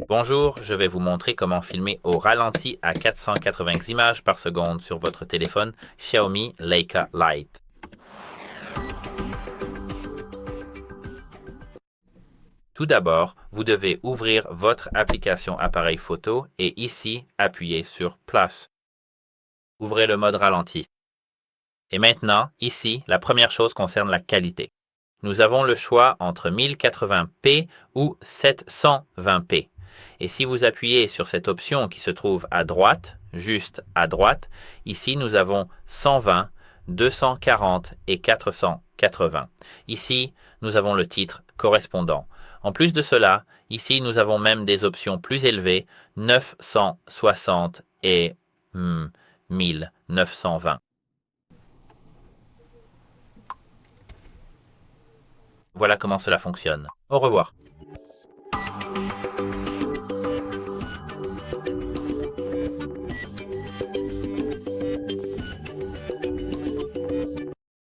Bonjour, je vais vous montrer comment filmer au ralenti à 480 images par seconde sur votre téléphone XIAOMI Leica Leitzphone. Tout d'abord, vous devez ouvrir votre application Appareil photo et ici, appuyer sur Plus. Ouvrez le mode ralenti. Et maintenant, ici, la première chose concerne la qualité. Nous avons le choix entre 1080p ou 720p. Et si vous appuyez sur cette option qui se trouve à droite, juste à droite, ici nous avons 120, 240 et 480. Ici, nous avons le titre correspondant. En plus de cela, ici nous avons même des options plus élevées, 960 et 1920. Voilà comment cela fonctionne. Au revoir.